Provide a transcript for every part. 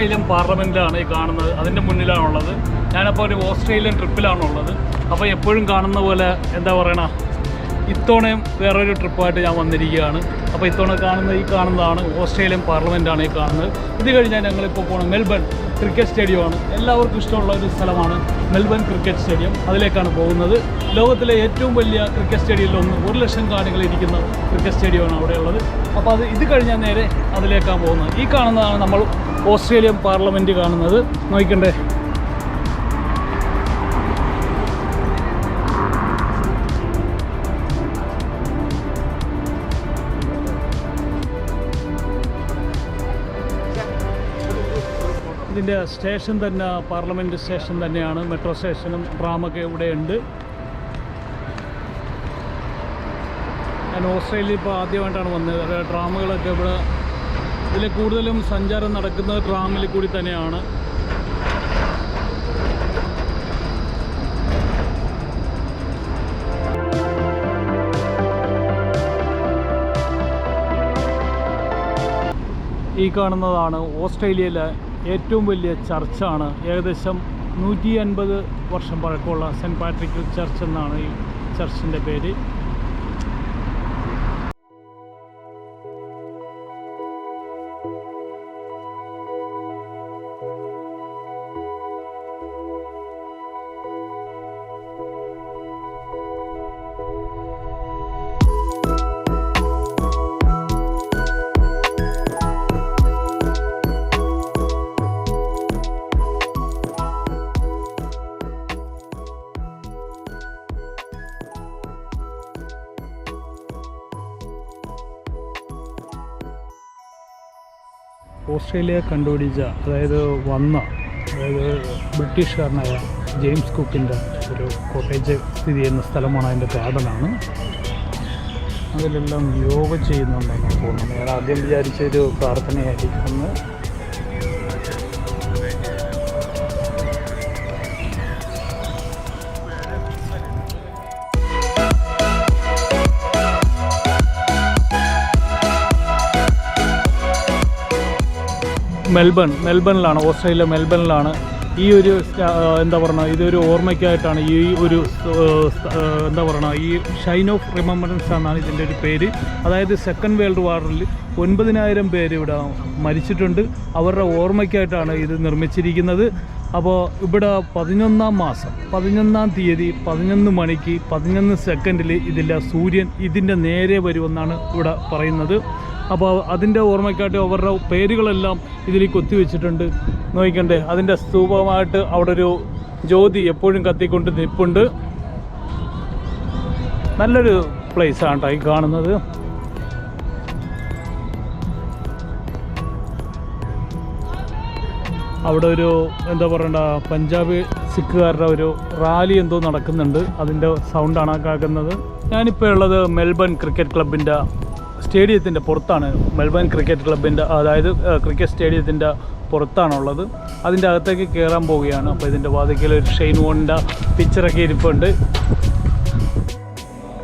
Australian പാർലമെൻറ്റാണ് ഈ കാണുന്നത്. അതിൻ്റെ മുന്നിലാണുള്ളത്. ഞാനപ്പോൾ ഒരു ഓസ്ട്രേലിയൻ ട്രിപ്പിലാണുള്ളത്. അപ്പോൾ എപ്പോഴും കാണുന്ന പോലെ എന്താ പറയണ, ഇത്തവണയും വേറൊരു ട്രിപ്പായിട്ട് ഞാൻ വന്നിരിക്കുകയാണ്. അപ്പോൾ ഇത്തവണ കാണുന്നതാണ് ഓസ്ട്രേലിയൻ പാർലമെൻറ്റാണ് ഈ കാണുന്നത്. ഇത് കഴിഞ്ഞാൽ ഞങ്ങളിപ്പോൾ പോകുന്നത് മെൽബൺ ക്രിക്കറ്റ് സ്റ്റേഡിയമാണ്. എല്ലാവർക്കും ഇഷ്ടമുള്ള ഒരു സ്ഥലമാണ് മെൽബൺ ക്രിക്കറ്റ് സ്റ്റേഡിയം. അതിലേക്കാണ് പോകുന്നത്. ലോകത്തിലെ ഏറ്റവും വലിയ ക്രിക്കറ്റ് സ്റ്റേഡിയത്തിലൊന്ന് 1,00,000 കാണികൾ ഇരിക്കുന്ന ക്രിക്കറ്റ് സ്റ്റേഡിയമാണ് അവിടെയുള്ളത്. അപ്പോൾ ഇത് കഴിഞ്ഞാൽ നേരെ അതിലേക്കാണ് പോകുന്നത്. ഈ കാണുന്നതാണ് നമ്മൾ ഓസ്ട്രേലിയൻ പാർലമെൻറ്റ് കാണുന്നത്. നോക്കണ്ടേ, ഇതിൻ്റെ സ്റ്റേഷൻ തന്നെ പാർലമെൻറ്റ് സ്റ്റേഷൻ തന്നെയാണ്. മെട്രോ സ്റ്റേഷനും ട്രാമൊക്കെ ഇവിടെ ഉണ്ട്. ഞാൻ ഓസ്ട്രേലിയ ഇപ്പോൾ ആദ്യമായിട്ടാണ് വന്നത്. ട്രാമുകളൊക്കെ ഇതിൽ കൂടുതലും സഞ്ചാരം നടക്കുന്നത് ട്രാമിൽ കൂടി തന്നെയാണ്. ഈ കാണുന്നതാണ് ഓസ്ട്രേലിയയിലെ ഏറ്റവും വലിയ ചർച്ചാണ്. ഏകദേശം 150 വർഷം പഴക്കമുള്ള സെൻറ്റ് പാട്രിക് ചർച്ച് എന്നാണ് ഈ ചർച്ചിൻ്റെ പേര്. ഓസ്ട്രേലിയ കണ്ടുപിടിച്ച അതായത് ബ്രിട്ടീഷുകാരനായ ജെയിംസ് കുക്കിൻ്റെ ഒരു കോട്ടേജ് സ്ഥിതി ചെയ്യുന്ന സ്ഥലമാണ്. അതിൻ്റെ ഗാർഡനാണ്. അതിലെല്ലാം യോഗ ചെയ്യുന്നുണ്ടെന്ന് തോന്നുന്നു. ഞാൻ ആദ്യം വിചാരിച്ചൊരു പ്രാർത്ഥനയായിരിക്കുമെന്ന്. മെൽബണിലാണ്, ഓസ്ട്രേലിയ മെൽബണിലാണ്. ഈ ഒരു എന്താ പറയുക, ഇതൊരു ഓർമ്മയ്ക്കായിട്ടാണ് ഈ ഒരു എന്താ പറയുക, ഈ ഷൈൻ ഓഫ് റിമംബറൻസ് എന്നാണ് ഇതിൻ്റെ ഒരു പേര്. അതായത് സെക്കൻഡ് വേൾഡ് വാറിൽ 9,000 പേര് ഇവിടെ മരിച്ചിട്ടുണ്ട്. അവരുടെ ഓർമ്മയ്ക്കായിട്ടാണ് ഇത് നിർമ്മിച്ചിരിക്കുന്നത്. അപ്പോൾ ഇവിടെ 11-ാം മാസം 11-ാം തീയതി 11 മണിക്ക് 11 സെക്കൻഡിൽ സൂര്യൻ ഇതിൻ്റെ നേരെ വരുമെന്നാണ് ഇവിടെ പറയുന്നത്. അപ്പോൾ അതിൻ്റെ ഓർമ്മയ്ക്കായിട്ട് അവരുടെ പേരുകളെല്ലാം ഇതിൽ കൊത്തിവെച്ചിട്ടുണ്ട്. നോക്കണ്ടേ, അതിൻ്റെ സ്തൂപമായിട്ട് അവിടെ ഒരു ജ്യോതി എപ്പോഴും കത്തിക്കൊണ്ട് നിൽപ്പുണ്ട്. നല്ലൊരു പ്ലേസാണ് കേട്ടോ ഈ കാണുന്നത്. അവിടെ ഒരു എന്താ പറയണ്ട, പഞ്ചാബ് സിഖുകാരുടെ ഒരു റാലി എന്തോ നടക്കുന്നുണ്ട്. അതിൻ്റെ സൗണ്ടാണ് കേൾക്കുന്നത്. ഞാനിപ്പോൾ ഉള്ളത് മെൽബൺ ക്രിക്കറ്റ് ക്ലബിൻ്റെ സ്റ്റേഡിയത്തിൻ്റെ പുറത്താണ്. മെൽബൺ ക്രിക്കറ്റ് ക്ലബിൻ്റെ അതായത് ക്രിക്കറ്റ് സ്റ്റേഡിയത്തിൻ്റെ പുറത്താണുള്ളത്. അതിൻ്റെ അകത്തേക്ക് കയറാൻ പോവുകയാണ്. അപ്പോൾ ഇതിൻ്റെ വാതിക്കൽ ഒരു ഷെയ്ൻ വോണിൻ്റെ പിക്ചറൊക്കെ ഇരിപ്പുണ്ട്.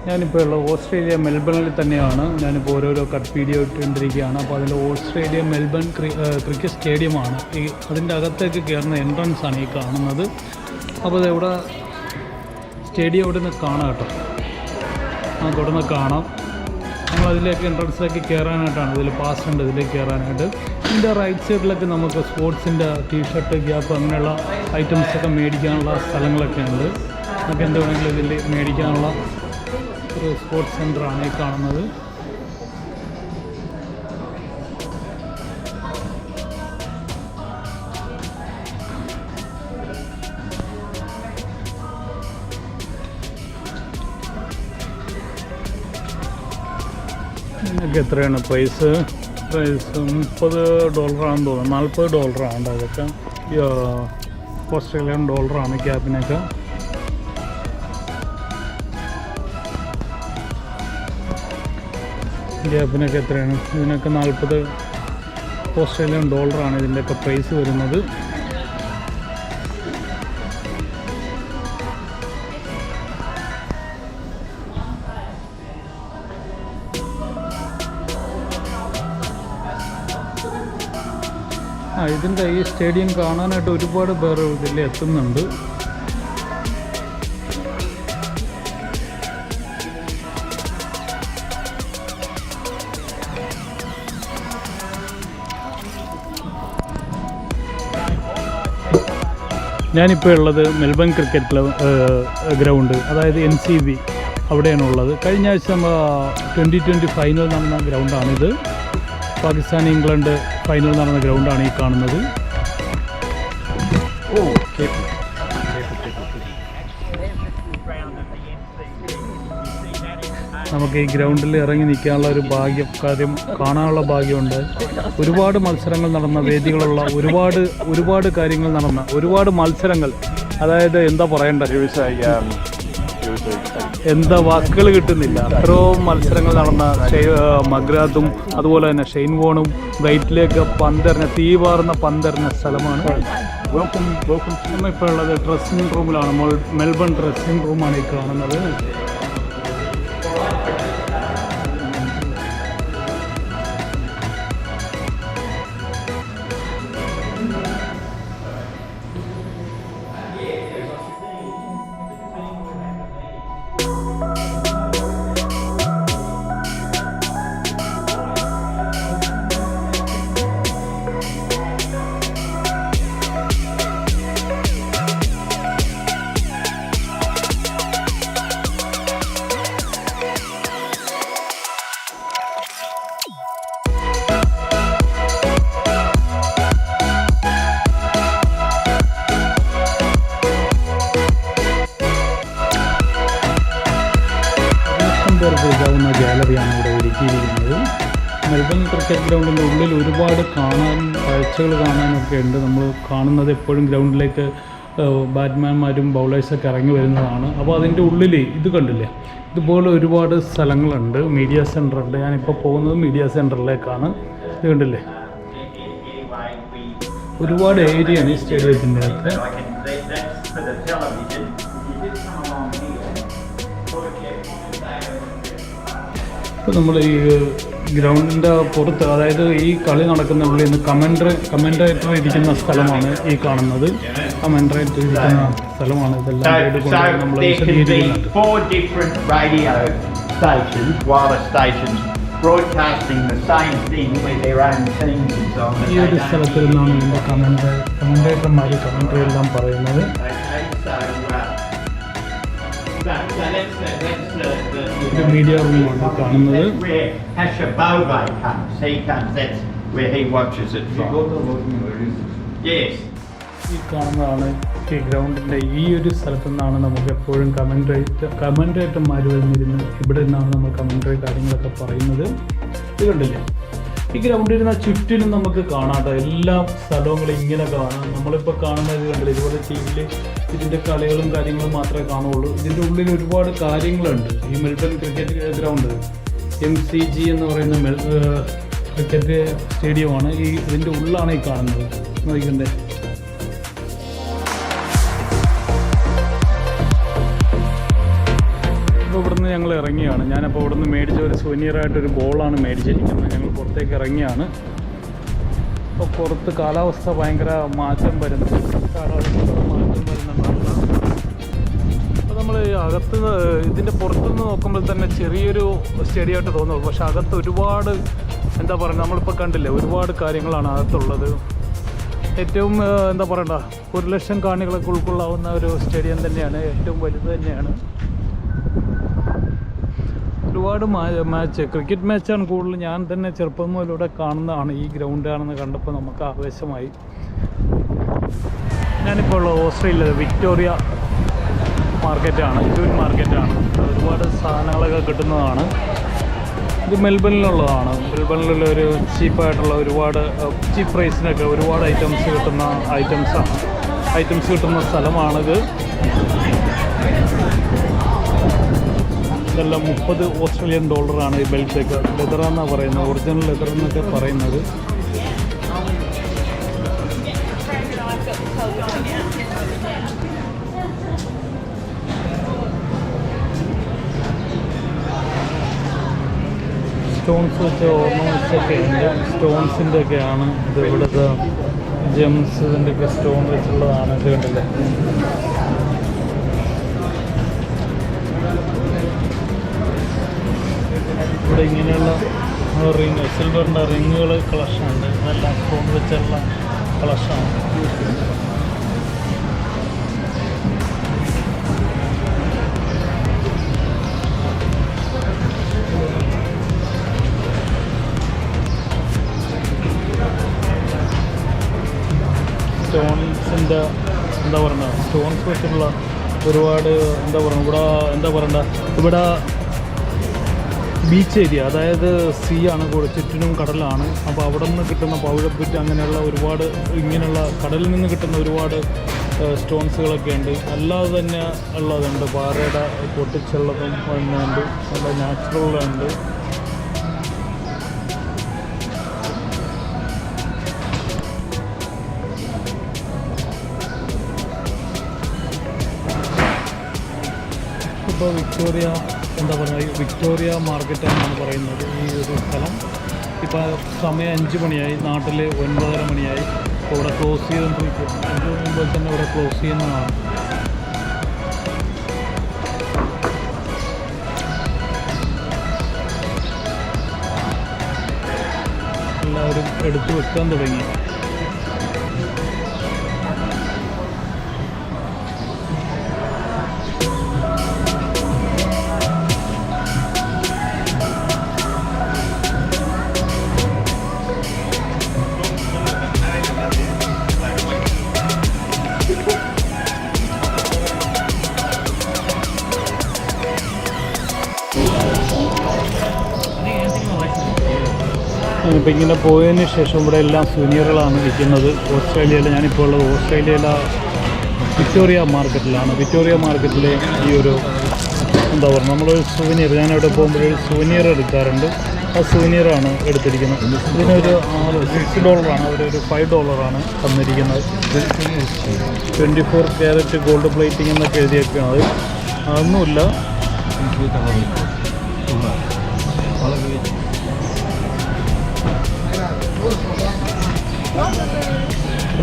ഞാനിപ്പോൾ ഉള്ളത് ഓസ്ട്രേലിയ മെൽബണിൽ തന്നെയാണ്. ഞാനിപ്പോൾ ഓരോരോ കട്ട് വീഡിയോ ഇട്ടുകൊണ്ടിരിക്കുകയാണ്. അപ്പോൾ അതിൽ ഓസ്ട്രേലിയ മെൽബൺ ക്രിക്കറ്റ് സ്റ്റേഡിയമാണ്. അതിൻ്റെ അകത്തേക്ക് കയറുന്ന എൻട്രൻസാണ് ഈ കാണുന്നത്. അപ്പോൾ ഇവിടെ സ്റ്റേഡിയം ഇവിടെ നിന്ന് കാണാം കേട്ടോ. നമുക്ക് ഇവിടെ നിന്ന് കാണാം. നമ്മളതിലേക്ക് എൻട്രൻസിലേക്ക് കയറാനായിട്ടാണ്. ഇതിൽ പാസ് ഉണ്ട് ഇതിലേക്ക് കയറാനായിട്ട്. ഇതിൻ്റെ റൈറ്റ് സൈഡിലൊക്കെ നമുക്ക് സ്പോർട്സിൻ്റെ ടീഷർട്ട്, ഗ്യാപ്പ് അങ്ങനെയുള്ള ഐറ്റംസൊക്കെ മേടിക്കാനുള്ള സ്ഥലങ്ങളൊക്കെ ഉണ്ട്. നമുക്ക് എന്ത് വേണമെങ്കിലും ഇതിൽ മേടിക്കാനുള്ള ഒരു സ്പോർട്സ് സെൻ്ററാണ് ഈ കാണുന്നത്. ഇതിനൊക്കെ എത്രയാണ് പ്രൈസ്? $30 തോന്നുന്നു, $40 അതൊക്കെ ഓസ്ട്രേലിയൻ ഡോളറാണ് ക്യാബിനൊക്കെ. ക്യാബിനൊക്കെ എത്രയാണ്? ഇതിനൊക്കെ $40 ഓസ്ട്രേലിയൻ ഡോളറാണ് ഇതിൻ്റെയൊക്കെ പ്രൈസ് വരുന്നത്. ഇതിൻ്റെ ഈ സ്റ്റേഡിയം കാണാനായിട്ട് ഒരുപാട് പേർ ഇതിൽ എത്തുന്നുണ്ട്. ഞാനിപ്പോൾ ഉള്ളത് മെൽബൺ ക്രിക്കറ്റ് ഗ്രൗണ്ട്, അതായത് NCB അവിടെയാണുള്ളത്. കഴിഞ്ഞ ആഴ്ച നമ്മൾ 2020 ഫൈനൽ നടന്ന ഗ്രൗണ്ടാണിത്. പാകിസ്ഥാൻ ഇംഗ്ലണ്ട് ഫൈനൽ നടന്ന ഗ്രൗണ്ടാണ് ഈ കാണുന്നത്. നമുക്ക് ഈ ഗ്രൗണ്ടിൽ ഇറങ്ങി നിൽക്കാനുള്ള ഒരു കാര്യം കാണാനുള്ള ഭാഗ്യമുണ്ട്. ഒരുപാട് മത്സരങ്ങൾ നടന്ന വേദികളുള്ള ഒരുപാട് കാര്യങ്ങൾ നടന്ന ഒരുപാട് മത്സരങ്ങൾ, അതായത് എന്താ പറയണ്ട, എന്താ വാക്കുകൾ കിട്ടുന്നില്ല. അത്രയും മത്സരങ്ങൾ നടന്ന മഗ്രാത്തും അതുപോലെ തന്നെ ഷെയ്ൻ വോണും ബ്രൈറ്റിലേക്ക് തീവാർന്ന പന്തെറിഞ്ഞ സ്ഥലമാണ്. നമ്മളിപ്പോൾ ഉള്ളത് ഡ്രസ്സിംഗ് റൂമിലാണ്. മെൽബൺ ഡ്രസ്സിംഗ് റൂമാണ് ഈ കാണുന്നത്. പോകാവുന്ന ഗാലറിയാണ് ഇവിടെ ഒരുക്കിയിരിക്കുന്നത്. മെൽബൺ ക്രിക്കറ്റ് ഗ്രൗണ്ടിൻ്റെ ഉള്ളിൽ ഒരുപാട് കാഴ്ചകൾ കാണാനൊക്കെ ഉണ്ട്. നമ്മൾ കാണുന്നത് എപ്പോഴും ഗ്രൗണ്ടിലേക്ക് ബാറ്റ്മാൻമാരും ബൗളേഴ്സൊക്കെ ഇറങ്ങി വരുന്നതാണ്. അപ്പോൾ അതിൻ്റെ ഉള്ളിൽ ഇത് കണ്ടില്ലേ, ഇതുപോലെ ഒരുപാട് സ്ഥലങ്ങളുണ്ട്. മീഡിയ സെൻറ്ററുണ്ട്. ഞാനിപ്പോൾ പോകുന്നത് മീഡിയ സെൻറ്ററിലേക്കാണ്. ഇത് കണ്ടില്ലേ, ഒരുപാട് ഏരിയയാണ് ഈ സ്റ്റേഡിയത്തിൻ്റെ അകത്ത്. ഇപ്പോൾ നമ്മൾ ഈ ഗ്രൗണ്ടിൻ്റെ പുറത്ത്, അതായത് ഈ കളി നടക്കുന്ന ഉള്ളിൽ നിന്ന് കമൻറ്ററേറ്റർ ഇരിക്കുന്ന സ്ഥലമാണ് ഈ കാണുന്നത്. കമൻറ്ററേറ്റർ ഇരിക്കുന്ന സ്ഥലമാണ്. ഇതെല്ലാം നമ്മൾ വിശദീകരിക്കുന്നുണ്ട്. ഈ ഒരു സ്ഥലത്തിൽ നിന്നാണ് ഇതിൻ്റെ കമൻറ്റേറ്റർമാർ കമൻറ്ററി എല്ലാം പറയുന്നത്. ഒരു മീഡിയ റൂമാണ് കാണുന്നത്. ഈ കാണുന്നതാണ് ഈ ഗ്രൗണ്ടിൻ്റെ ഈ ഒരു സ്ഥലത്തു നിന്നാണ് നമുക്ക് എപ്പോഴും കമൻറ്റേറ്റർമാർ വന്നിരുന്ന് ഇവിടെ നിന്നാണ് നമ്മൾ കമൻറ്ററി കാര്യങ്ങളൊക്കെ പറയുന്നത്. ഇത് കണ്ടില്ലേ, ഈ ഗ്രൗണ്ടിരുന്ന ചുറ്റിനും നമുക്ക് കാണാട്ടോ എല്ലാ സ്ഥലങ്ങളും ഇങ്ങനെ കാണാം. നമ്മളിപ്പോൾ കാണുന്നത് കണ്ടില്ല, ഇതുപോലെ ടീമിൽ ഇതിൻ്റെ കളികളും കാര്യങ്ങളും മാത്രമേ കാണുള്ളൂ. ഇതിൻ്റെ ഉള്ളിൽ ഒരുപാട് കാര്യങ്ങളുണ്ട്. ഈ മെൽബൺ ക്രിക്കറ്റ് ഗ്രൗണ്ട് MCG എന്ന് പറയുന്ന ക്രിക്കറ്റ് സ്റ്റേഡിയമാണ്. ഇതിൻ്റെ ഉള്ളിലാണ് ഈ കാണുന്നത്. നോക്കണ്ടേ, ഇപ്പോൾ ഇവിടുന്ന് ഞങ്ങൾ ഇറങ്ങിയാണ്. ഞാനപ്പോൾ ഇവിടുന്ന് മേടിച്ച ഒരു സുവനീറായിട്ടൊരു ബോളാണ് മേടിച്ചിരിക്കുന്നത്. ഞങ്ങൾ പുറത്തേക്ക് ഇറങ്ങിയാണ്. അപ്പോൾ പുറത്ത് കാലാവസ്ഥ ഭയങ്കര മാറ്റം വരുന്നുണ്ട്. അപ്പോൾ നമ്മൾ അകത്ത് ഇതിൻ്റെ പുറത്തുനിന്ന് നോക്കുമ്പോൾ തന്നെ ചെറിയൊരു സ്റ്റേഡിയമായിട്ട് തോന്നുള്ളൂ. പക്ഷേ അകത്ത് ഒരുപാട് എന്താ പറയുക, നമ്മളിപ്പോൾ കണ്ടില്ലേ, ഒരുപാട് കാര്യങ്ങളാണ് അകത്തുള്ളത്. ഏറ്റവും എന്താ പറയണ്ട, 1,00,000 കാണികളൊക്കെ ഉൾക്കൊള്ളാവുന്ന ഒരു സ്റ്റേഡിയം തന്നെയാണ്. ഏറ്റവും വലുത് തന്നെയാണ്. ഒരുപാട് ക്രിക്കറ്റ് മാച്ചാണ് കൂടുതൽ. ഞാൻ തന്നെ ചെറുപ്പം മുതലൂടെ കാണുന്നതാണ്. ഈ ഗ്രൗണ്ടാണെന്ന് കണ്ടപ്പോൾ നമുക്ക് ആവേശമായി. ഞാനിപ്പോൾ ഉള്ള ഓസ്ട്രേലിയ വിക്ടോറിയ മാർക്കറ്റാണ്, ജൂൻ മാർക്കറ്റാണ്. ഒരുപാട് സാധനങ്ങളൊക്കെ കിട്ടുന്നതാണ്. ഇത് മെൽബണിലുള്ളതാണ്. മെൽബണിലുള്ള ഒരു ചീപ്പായിട്ടുള്ള ഒരുപാട് ചീപ്പ് പ്രൈസിനൊക്കെ ഒരുപാട് ഐറ്റംസ് കിട്ടുന്ന സ്ഥലമാണിത്. ഇതെല്ലാം $30 ഈ ബെൽറ്റൊക്കെ. ലെതറാന്നാണ് പറയുന്നത്, ഒറിജിനൽ ലെതർ എന്നൊക്കെ പറയുന്നത്. സ്റ്റോൺസ് വെച്ച ഓർണമെൻറ്റ്സൊക്കെ ഉണ്ട്. സ്റ്റോൺസിൻ്റെ ഒക്കെയാണ് ഇത്. ഇവിടുത്തെ ജെംസ് ഇതിൻ്റെയൊക്കെ സ്റ്റോൺ വെച്ചുള്ളതാണ്. ഇത് കണ്ടില്ലേ, ഇവിടെ ഇങ്ങനെയുള്ള റിങ്, സിൽവറിൻ്റെ റിങ്ങുകൾ കളക്ഷൻ ഉണ്ട്. ഇതെല്ലാം സ്റ്റോൺ വെച്ചുള്ള കളക്ഷനാണ്. സ്റ്റോൺസിൻ്റെ എന്താ പറയുക, സ്റ്റോൺസ് വെച്ചിട്ടുള്ള ഒരുപാട് എന്താ പറയുക, ഇവിടെ ബീച്ച് ഏരിയ, അതായത് സീ ആണ്, ചുറ്റിനും കടലാണ്. അപ്പോൾ അവിടെ നിന്ന് കിട്ടുന്ന പവിഴപ്പുറ്റ് അങ്ങനെയുള്ള ഒരുപാട് ഇങ്ങനെയുള്ള കടലിൽ നിന്ന് കിട്ടുന്ന ഒരുപാട് സ്റ്റോൺസുകളൊക്കെ ഉണ്ട്. അല്ലാതെ തന്നെ ഉള്ളതുണ്ട്, പാറയുടെ പൊട്ടിച്ചുള്ളതും ഉണ്ട്, നല്ല നാച്ചുറലുണ്ട്. ഇപ്പോൾ വിക്ടോറിയ എന്താ പറയുക, വിക്ടോറിയ മാർക്കറ്റ് എന്നാണ് പറയുന്നത് ഈ ഒരു സ്ഥലം. ഇപ്പോൾ സമയം 5 മണിയായി, നാട്ടിൽ 9:30 മണിയായി. അപ്പോൾ ഇവിടെ ക്ലോസ് ചെയ്തുകൊണ്ടിരിക്കും. ഇതിന് മുമ്പ് തന്നെ ഇവിടെ ക്ലോസ് ചെയ്യുന്നതാണ്. എല്ലാവരും എടുത്തു വെക്കാൻ തുടങ്ങി. ഇപ്പോൾ ഇങ്ങനെ പോയതിന് ശേഷം ഇവിടെ എല്ലാം സുവനീറുകളാണ് വിൽക്കുന്നത്. ഓസ്ട്രേലിയയിൽ, ഞാനിപ്പോൾ ഉള്ളത് ഓസ്ട്രേലിയയിലെ വിക്ടോറിയ മാർക്കറ്റിലാണ്. വിക്ടോറിയ മാർക്കറ്റിലെ ഈ ഒരു എന്താ പറയുക, നമ്മളൊരു സുവനീർ, ഞാനവിടെ പോകുമ്പോൾ ഒരു സുവനീർ എടുക്കാറുണ്ട്. ആ സുവനീറാണ് എടുത്തിരിക്കുന്നത്. ഇതിനൊരു $6 അവരൊരു $5 തന്നിരിക്കുന്നത്. 24 ക്യാരറ്റ് ഗോൾഡ് പ്ലേറ്റിംഗ് എന്നൊക്കെ എഴുതിയൊക്കെയാണ്. അതൊന്നുമില്ല.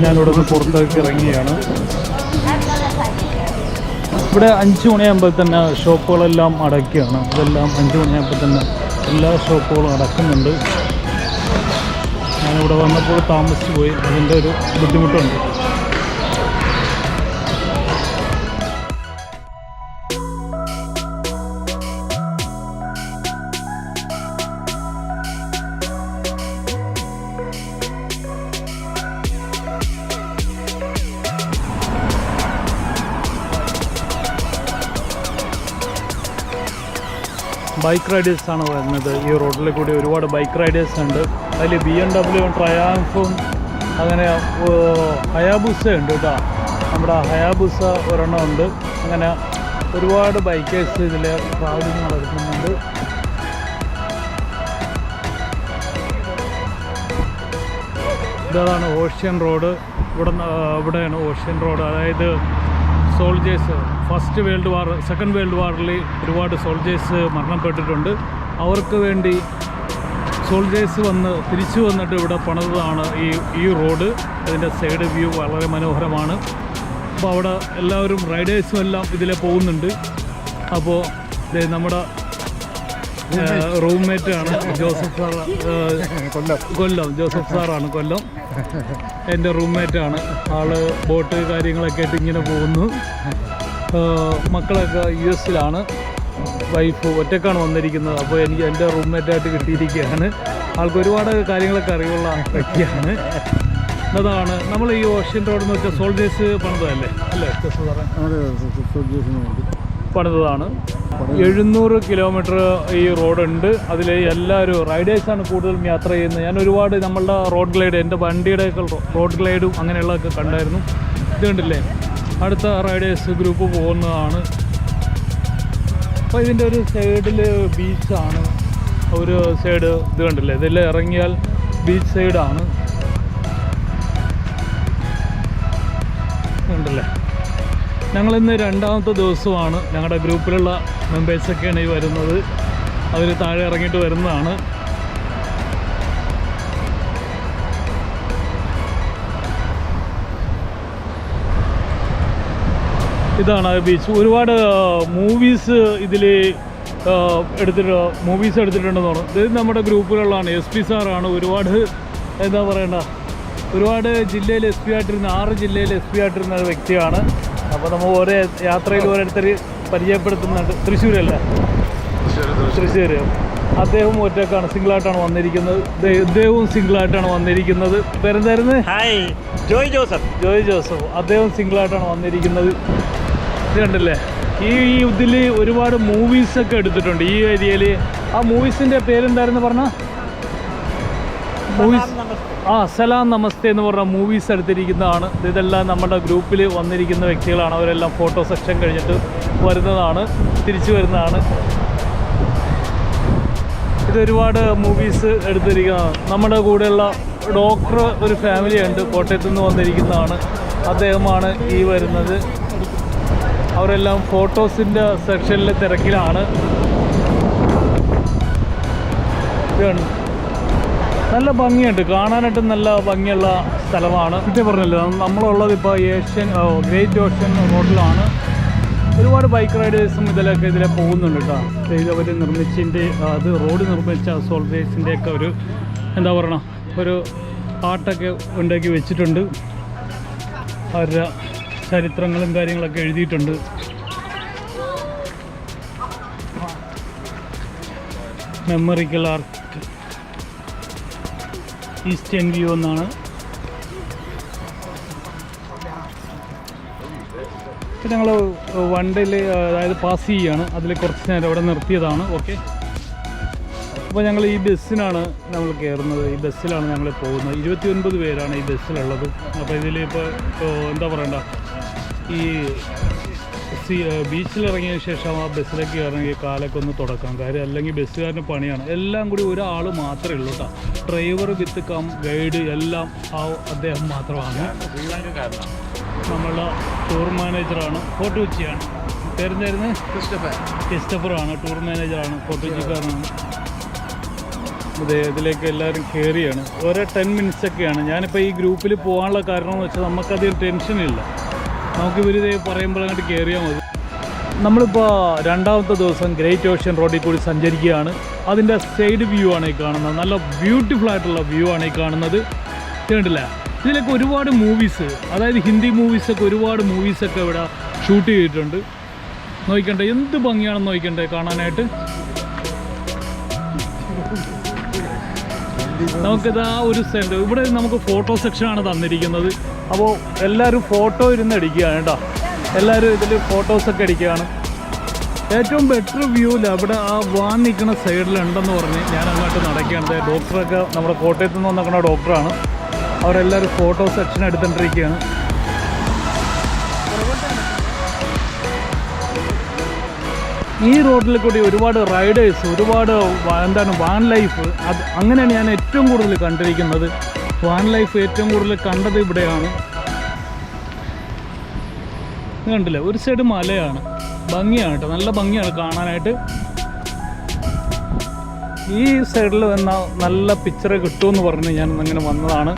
ഞാനിവിടെ നിന്ന് പുറത്തേക്ക് ഇറങ്ങിയാണ്. ഇവിടെ 5 മണിയാകുമ്പോൾ തന്നെ ഷോപ്പുകളെല്ലാം അടയ്ക്കുകയാണ്. ഇതെല്ലാം 5 മണിയാകുമ്പോൾ തന്നെ എല്ലാ ഷോപ്പുകളും അടക്കുന്നുണ്ട്. ഞാനിവിടെ വന്നപ്പോൾ താമസിച്ചു പോയി, അതിൻ്റെ ഒരു ബുദ്ധിമുട്ടുണ്ട്. ബൈക്ക് റൈഡേഴ്സാണ് വരുന്നത്. ഈ റോഡിൽ കൂടി ഒരുപാട് ബൈക്ക് റൈഡേഴ്സ് ഉണ്ട്. അതിൽ BMW, ട്രയാംഫും അങ്ങനെ ഹയാബുസ ഉണ്ട് കേട്ടോ. നമ്മുടെ ഹയാബുസ ഒരെണ്ണം ഉണ്ട്. അങ്ങനെ ഒരുപാട് ബൈക്കേഴ്സ് ഇതിൽ ട്രാവലിംഗ് നടക്കുന്നുണ്ട്. ഇതാണ് ഓഷ്യൻ റോഡ്. ഇവിടെയാണ് ഓഷ്യൻ റോഡ്. അതായത് soldiers first world war, second world വാറിൽ ഒരുപാട് സോൾജേഴ്സ് മരണപ്പെട്ടിട്ടുണ്ട്. അവർക്ക് വേണ്ടി സോൾജേഴ്സ് തിരിച്ചു വന്നിട്ട് ഇവിടെ പണിതാണ് ഈ റോഡ്. അതിൻ്റെ സൈഡ് വ്യൂ വളരെ മനോഹരമാണ്. അപ്പോൾ അവിടെ എല്ലാവരും റൈഡേഴ്സും എല്ലാം ഇതിലെ പോകുന്നുണ്ട്. അപ്പോൾ നമ്മുടെ റൂംമേറ്റാണ് ജോസഫ് സാർ, കൊല്ലം ജോസഫ് സാറാണ് കൊല്ലം. എൻ്റെ റൂംമേറ്റാണ് ആള്. ബോട്ട് കാര്യങ്ങളൊക്കെ ആയിട്ട് ഇങ്ങനെ പോകുന്നു. മക്കളൊക്കെ US-ലാണ്. വൈഫ് ഒറ്റക്കാണ് വന്നിരിക്കുന്നത്. അപ്പോൾ എനിക്ക് എൻ്റെ റൂംമേറ്റായിട്ട് കിട്ടിയിരിക്കുകയാണ്. ആൾക്ക് ഒരുപാട് കാര്യങ്ങളൊക്കെ അറിവുള്ള വ്യക്തിയാണ്. അതാണ് നമ്മൾ ഈ ഓഷ്യൻ റോഡ് എന്ന് വെച്ചാൽ സോൾജേഴ്സ് പണിതല്ലേ അല്ലേ പണിതതാണ്. 700 കിലോമീറ്റർ ഈ റോഡുണ്ട്. അതിൽ എല്ലാവരും റൈഡേഴ്സാണ് കൂടുതലും യാത്ര ചെയ്യുന്നത്. ഞാൻ ഒരുപാട് നമ്മളുടെ റോഡ് ഗ്ലൈഡ്, എൻ്റെ വണ്ടിയുടെയൊക്കെ റോഡ് ഗ്ലൈഡും അങ്ങനെയുള്ളതൊക്കെ കണ്ടായിരുന്നു. ഇത് കണ്ടില്ലേ, അടുത്ത റൈഡേഴ്സ് ഗ്രൂപ്പ് പോകുന്നതാണ്. അപ്പോൾ ഇതിൻ്റെ ഒരു സൈഡിൽ ബീച്ചാണ്. ഒരു സൈഡ് ഇത് കണ്ടില്ലേ, ഇതിൽ ഇറങ്ങിയാൽ ബീച്ച് സൈഡാണ്. കണ്ടില്ലേ, ഞങ്ങളിന്ന് 2ാമത്തെ ദിവസമാണ്. ഞങ്ങളുടെ ഗ്രൂപ്പിലുള്ള മെമ്പേഴ്സൊക്കെയാണ് ഈ വരുന്നത്. അവർ താഴെ ഇറങ്ങിയിട്ട് വരുന്നതാണ്. ഇതാണ് ആ ബീച്ച്. ഒരുപാട് മൂവീസ് ഇതിൽ എടുത്തിട്ടുണ്ടെന്ന് തോന്നുന്നു. ഇത് നമ്മുടെ ഗ്രൂപ്പുകളിലാണ്. SP സാറാണ് ഒരുപാട് എന്താ പറയണ്ട, ഒരുപാട് ജില്ലയിൽ SP ആയിട്ടിരുന്ന 6 ജില്ലയിൽ SP ആയിട്ടിരുന്ന വ്യക്തിയാണ്. അപ്പോൾ നമ്മൾ ഓരോ യാത്രയിൽ ഓരോരുത്തർ പരിചയപ്പെടുത്തുന്നുണ്ട്. തൃശ്ശൂരല്ല, തൃശ്ശൂർ. അദ്ദേഹം ഒറ്റക്കാണ്, സിംഗിളായിട്ടാണ് വന്നിരിക്കുന്നത്. ഇദ്ദേഹവും സിംഗിളായിട്ടാണ് വന്നിരിക്കുന്നത്. പേരെന്തായിരുന്നു? Hi, Joy Joseph. Joy Joseph. അദ്ദേഹം സിംഗിളായിട്ടാണ് വന്നിരിക്കുന്നത്. ഇത് കണ്ടില്ലേ, ഈ ഇതിൽ ഒരുപാട് മൂവീസൊക്കെ എടുത്തിട്ടുണ്ട് ഈ ഏരിയയിൽ. ആ മൂവീസിൻ്റെ പേരെന്തായിരുന്നു പറഞ്ഞാൽ? മൂവീസ് സലാം നമസ്തേ എന്ന് പറഞ്ഞ മൂവീസ് എടുത്തിരിക്കുന്നതാണ്. ഇതെല്ലാം നമ്മുടെ ഗ്രൂപ്പിൽ വന്നിരിക്കുന്ന വ്യക്തികളാണ്. അവരെല്ലാം ഫോട്ടോ സെക്ഷൻ കഴിഞ്ഞിട്ട് വരുന്നതാണ്, തിരിച്ചു വരുന്നതാണ്. ഇതൊരുപാട് മൂവീസ് എടുത്തിരിക്കുന്നതാണ്. നമ്മുടെ കൂടെയുള്ള ഡോക്ടർ ഒരു ഫാമിലി ഉണ്ട്, കോട്ടയത്തു നിന്ന് വന്നിരിക്കുന്നതാണ്. അദ്ദേഹമാണ് ഈ വരുന്നത്. അവരെല്ലാം ഫോട്ടോസിൻ്റെ സെക്ഷനിൽ തിരക്കിലാണ്. നല്ല ഭംഗിയുണ്ട്, കാണാനായിട്ട് നല്ല ഭംഗിയുള്ള സ്ഥലമാണ്. ഇത് പറഞ്ഞല്ലോ, നമ്മളുള്ളത് ഇപ്പോൾ ഗ്രേറ്റ് ഓഷ്യൻ റോഡിലാണ്. ഒരുപാട് ബൈക്ക് റൈഡേഴ്സും ഇതിലെ പോകുന്നുണ്ട് കേട്ടോ. ഇത് അവർ നിർമ്മിച്ചതിൻ്റെ അത് റോഡ് നിർമ്മിച്ച സോൾജേഴ്സിൻ്റെ ഒക്കെ ഒരു എന്താ പറയണ ഒരു ആർട്ടൊക്കെ ഉണ്ടാക്കി വെച്ചിട്ടുണ്ട്. അവരുടെ ചരിത്രങ്ങളും കാര്യങ്ങളൊക്കെ എഴുതിയിട്ടുണ്ട്. മെമ്മറിക്കൽ ആർട്ട് ഈസ്റ്റേൺ വ്യൂ എന്നാണ്. ഇപ്പം ഞങ്ങൾ വണ്ടിയിൽ അതായത് പാസ് ചെയ്യുകയാണ്. അതിൽ കുറച്ച് നേരം അവിടെ നിർത്തിയതാണ്. ഓക്കെ, അപ്പോൾ ഞങ്ങൾ ഈ ബസ്സിനാണ് നമ്മൾ കയറുന്നത്. ഈ ബസ്സിലാണ് ഞങ്ങൾ പോകുന്നത്. 29 പേരാണ് ഈ ബസ്സിലുള്ളത്. അപ്പോൾ ഇതിൽ ഇപ്പോൾ എന്താ പറയണ്ട, ഈ ബീച്ചിലിറങ്ങിയതിന് ശേഷം ആ ബസ്സിലേക്ക് ഇറങ്ങി കാലൊക്കെ ഒന്ന് തുടക്കാം. കാര്യം അല്ലെങ്കിൽ ബസ്സുകാരന് പണിയാണ്. എല്ലാം കൂടി ഒരാൾ മാത്രമേ ഉള്ളൂ കേട്ടോ. ഡ്രൈവർ വിത്ത് കം ഗൈഡ് എല്ലാം അദ്ദേഹം മാത്രമാണ്. നമ്മളുടെ ടൂർ മാനേജറാണ്, ഫോർട്ട് കൊച്ചിയാണ്. പേരെന്തായിരുന്നു? ക്രിസ്റ്റഫറാണ്. ടൂർ മാനേജറാണ്, ഫോർട്ട് കൊച്ചിക്കാരനാണ്. ഇതിലേക്ക് എല്ലാവരും കയറിയാണ്. ഓരോ 10 മിനിറ്റ്സൊക്കെയാണ്. ഞാനിപ്പോൾ ഈ ഗ്രൂപ്പിൽ പോകാനുള്ള കാരണം എന്ന് വെച്ചാൽ നമുക്കധികം ടെൻഷനില്ല. നമുക്കിവർ പറയുമ്പോൾ അങ്ങോട്ട് കയറിയാൽ മതി. നമ്മളിപ്പോൾ 2ാമത്തെ ദിവസം ഗ്രേറ്റ് ഓഷ്യൻ റോഡിൽ കൂടി സഞ്ചരിക്കുകയാണ്. അതിൻ്റെ സൈഡ് വ്യൂ ആണ് ഈ കാണുന്നത്. നല്ല ബ്യൂട്ടിഫുൾ ആയിട്ടുള്ള വ്യൂ ആണ് ഈ കാണുന്നത്. കണ്ടില്ല, ഇതിലൊക്കെ ഒരുപാട് മൂവീസ്, അതായത് ഹിന്ദി മൂവീസൊക്കെ ഒരുപാട് മൂവീസൊക്കെ ഇവിടെ ഷൂട്ട് ചെയ്തിട്ടുണ്ട്. നോക്കണ്ടേ എന്ത് ഭംഗിയാണെന്ന് നോക്കണ്ടേ കാണാനായിട്ട്. നമുക്കിത് ആ ഒരു സെൻറ്റ് ഇവിടെ നമുക്ക് ഫോട്ടോ സെക്ഷനാണ് തന്നിരിക്കുന്നത്. അപ്പോൾ എല്ലാവരും ഫോട്ടോ ഇരുന്ന് അടിക്കുകയാണ് കേട്ടോ. എല്ലാവരും ഇതിൽ ഫോട്ടോസൊക്കെ അടിക്കുകയാണ്. ഏറ്റവും ബെറ്റർ വ്യൂവിൽ അവിടെ ആ വാൻ നിൽക്കുന്ന സൈഡിലുണ്ടെന്ന് പറഞ്ഞ് ഞാൻ അങ്ങോട്ട് നടക്കുകയാണ്. ഡോക്ടറൊക്കെ നമ്മുടെ കോട്ടയത്ത് നിന്ന് വന്നിരിക്കുന്ന ഡോക്ടറാണ്. അവരെല്ലാവരും ഫോട്ടോ സെക്ഷൻ എടുത്തുകൊണ്ടിരിക്കുകയാണ്. ഈ റോഡിൽ കൂടി ഒരുപാട് റൈഡേഴ്സ്, ഒരുപാട് വാൻ ലൈഫ്, അത് അങ്ങനെയാണ് ഞാൻ ഏറ്റവും കൂടുതൽ കണ്ടിരിക്കുന്നത്. വാൻ ലൈഫ് ഏറ്റവും കൂടുതൽ കണ്ടത് ഇവിടെയാണ്. കണ്ടില്ലേ, ഒരു സൈഡ് മലയാണ്, ഭംഗിയാണ് കേട്ടോ, നല്ല ഭംഗിയാണ് കാണാനായിട്ട്. ഈ സൈഡിൽ വന്നാൽ നല്ല പിക്ചർ കിട്ടുമെന്ന് പറഞ്ഞ് ഞാൻ അങ്ങനെ വന്നതാണ്.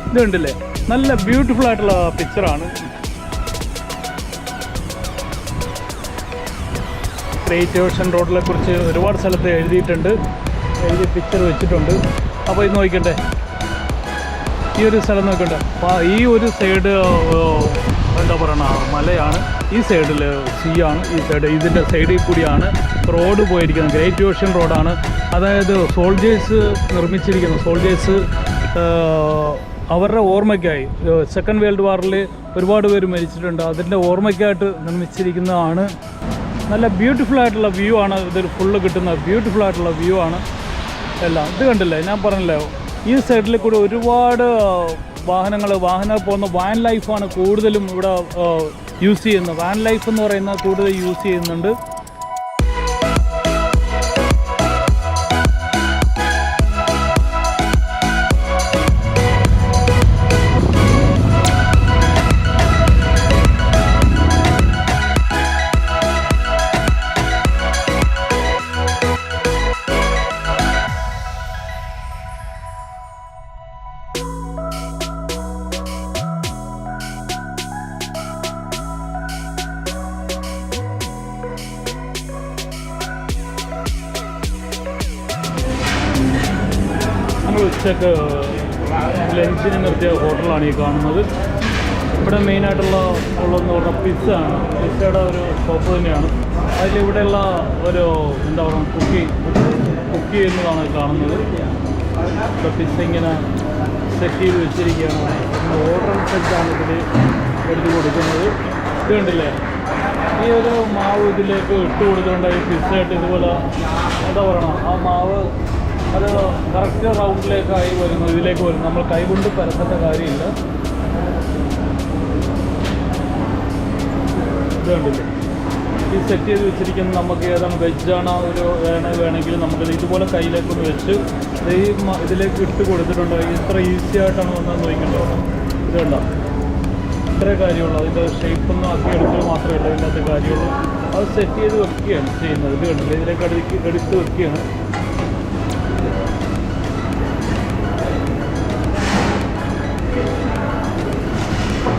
ഇത് കണ്ടില്ലേ, നല്ല ബ്യൂട്ടിഫുൾ ആയിട്ടുള്ള പിക്ചറാണ്. ഗ്രേറ്റ് ഓഷ്യൻ റോഡിനെ കുറിച്ച് ഒരുപാട് സ്ഥലത്ത് എഴുതി പിക്ചർ വെച്ചിട്ടുണ്ട്. അപ്പോൾ ഇത് നോക്കണ്ടേ, ഈ ഒരു സ്ഥലം നോക്കണ്ടേ. ഈ ഒരു സൈഡ് എന്താ പറയണ മലയാണ്, ഈ സൈഡിൽ സീയാണ്. ഈ സൈഡ് ഇതിൻ്റെ സൈഡിൽ കൂടിയാണ് റോഡ് പോയിരിക്കുന്നത്. ഗ്രേറ്റ് ഓഷ്യൻ റോഡാണ്. അതായത് സോൾജേഴ്സ് നിർമ്മിച്ചിരിക്കുന്നു. സോൾജേഴ്സ് അവരുടെ ഓർമ്മയ്ക്കായി സെക്കൻഡ് വേൾഡ് വാറിൽ ഒരുപാട് പേര് മരിച്ചിട്ടുണ്ട്. അതിൻ്റെ ഓർമ്മയ്ക്കായിട്ട് നിർമ്മിച്ചിരിക്കുന്നതാണ്. നല്ല ബ്യൂട്ടിഫുൾ ആയിട്ടുള്ള വ്യൂ ആണ് ഇതിൽ ഫുള്ള് കിട്ടുന്ന ബ്യൂട്ടിഫുൾ ആയിട്ടുള്ള വ്യൂ ആണ് എല്ലാം. ഇത് കണ്ടില്ലേ, ഞാൻ പറഞ്ഞില്ലേ, ഈ സൈഡിൽ കൂടെ ഒരുപാട് വാഹനങ്ങൾ പോകുന്ന വാൻ ലൈഫാണ് കൂടുതലും ഇവിടെ യൂസ് ചെയ്യുന്നത്. വാൻ ലൈഫ് എന്ന് പറയുന്നത് കൂടുതൽ യൂസ് ചെയ്യുന്നുണ്ട്. ഉച്ചക്ക് ലഞ്ചിന് നിർത്തിയ ഹോട്ടലാണ് ഈ കാണുന്നത്. ഇവിടെ മെയിനായിട്ടുള്ള ഉള്ളതെന്ന് പറഞ്ഞാൽ പിസ്സ ആണ്. പിസ്സയുടെ ഒരു ഷോപ്പ് തന്നെയാണ്. അതിലിവിടെയുള്ള ഒരു എന്താ പറയുക കുക്ക് ചെയ്യുന്നതാണ് കാണുന്നത്. ഇപ്പോൾ പിസ്സ ഇങ്ങനെ സെറ്റ് ചെയ്ത് വെച്ചിരിക്കുകയാണ്. ഓർഡർ അനുസരിച്ചാണ് ഇതിൽ എടുത്ത് കൊടുക്കുന്നത്. ഇത് കണ്ടില്ലേ, ഈ ഒരു മാവ് ഇതിലേക്ക് ഇട്ട് കൊടുത്തുകൊണ്ട് ഈ പിസ്സയായിട്ട് ഇതുപോലെ എന്താ പറയണം, ആ മാവ് അത് കറക്റ്റ് റൗണ്ടിലേക്കായി വരുന്നു, ഇതിലേക്ക് വരും. നമ്മൾ കൈകൊണ്ട് പരത്തേണ്ട കാര്യമില്ല. ഇത് കണ്ടില്ലേ, ഈ സെറ്റ് ചെയ്ത് വെച്ചിരിക്കുന്നത് നമുക്ക് ഏതാണ് വെജാണോ ഒരു വേണമെങ്കിൽ നമുക്കത് ഇതുപോലെ കയ്യിലേക്കൊന്ന് വെച്ച് ഈ ഇതിലേക്ക് ഇട്ട് കൊടുത്തിട്ടുണ്ട്. ഇത്ര ഈസി ആയിട്ടാണ് വന്നത് നോക്കിക്കണ്ടോ. ഇത് കണ്ടോ, ഇത്രേ കാര്യമുള്ളൂ. അതിൻ്റെ ഷേപ്പൊന്നും ആക്കി എടുക്കുക മാത്രമേ ഉള്ളൂ, ഇല്ലാത്ത കാര്യമുള്ളൂ. അത് സെറ്റ് ചെയ്ത് വെക്കുകയാണ് ചെയ്യുന്നത്. ഇത് കണ്ടില്ല, ഇതിലേക്ക് എടുത്ത് വെക്കുകയാണ്.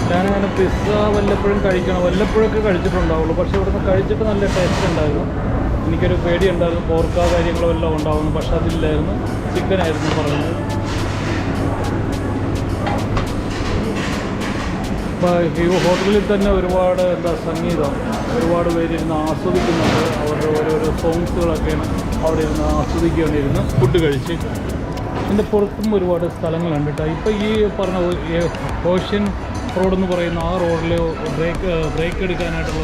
ഞാനങ്ങനെ പിസ്സ വല്ലപ്പോഴും വല്ലപ്പോഴൊക്കെ കഴിച്ചിട്ടുണ്ടാവുള്ളൂ. പക്ഷേ ഇവിടുന്ന് കഴിച്ചിട്ട് നല്ല ടേസ്റ്റ് ഉണ്ടായിരുന്നു. എനിക്കൊരു പേടിയുണ്ടായിരുന്നു, പോർക്ക കാര്യങ്ങളും എല്ലാം ഉണ്ടാവുന്നു. പക്ഷെ അതില്ലായിരുന്നു, ചിക്കനായിരുന്നു പറയുന്നത്. ഇപ്പോൾ ഈ ഹോട്ടലിൽ തന്നെ ഒരുപാട് സംഗീതം, ഒരുപാട് പേരിരുന്ന് ആസ്വദിക്കുന്നുണ്ട്. അവരുടെ ഓരോരോ സോങ്സുകളൊക്കെയാണ് അവിടെ ഇരുന്ന് ആസ്വദിക്കേണ്ടിയിരുന്ന് ഫുഡ് കഴിച്ച്. ഇതിൻ്റെ പുറത്തും ഒരുപാട് സ്ഥലങ്ങളുണ്ട് കേട്ടോ. ഇപ്പോൾ ഈ പറഞ്ഞ ഓഷ്യൻ റോഡ് എന്ന് പറയുന്ന ആ റോഡിൽ ബ്രേക്ക് എടുക്കാനായിട്ടുള്ള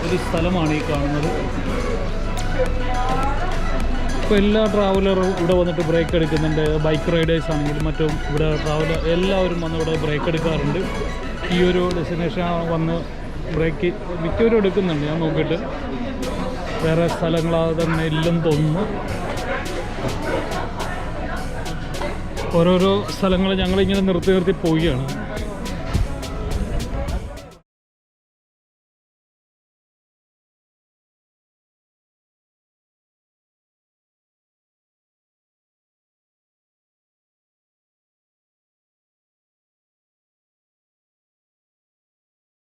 ഒരു സ്ഥലമാണ് ഈ കാണുന്നത്. ഇപ്പോൾ എല്ലാ ട്രാവലറും ഇവിടെ വന്നിട്ട് ബ്രേക്ക് എടുക്കുന്നുണ്ട്. ബൈക്ക് റൈഡേഴ്സ് ആണെങ്കിലും മറ്റും ഇവിടെ എല്ലാവരും വന്ന് ഇവിടെ ബ്രേക്ക് എടുക്കാറുണ്ട്. ഈ ഒരു ഡെസ്റ്റിനേഷൻ വന്ന് ബ്രേക്ക് മിക്കവരും എടുക്കുന്നുണ്ട്. ഞാൻ നോക്കിയിട്ട് വേറെ സ്ഥലങ്ങളാതെ തന്നെ ഇല്ലെന്ന് തോന്നുന്നു. ഓരോരോ സ്ഥലങ്ങൾ ഞങ്ങളിങ്ങനെ നിർത്തി പോവുകയാണ്.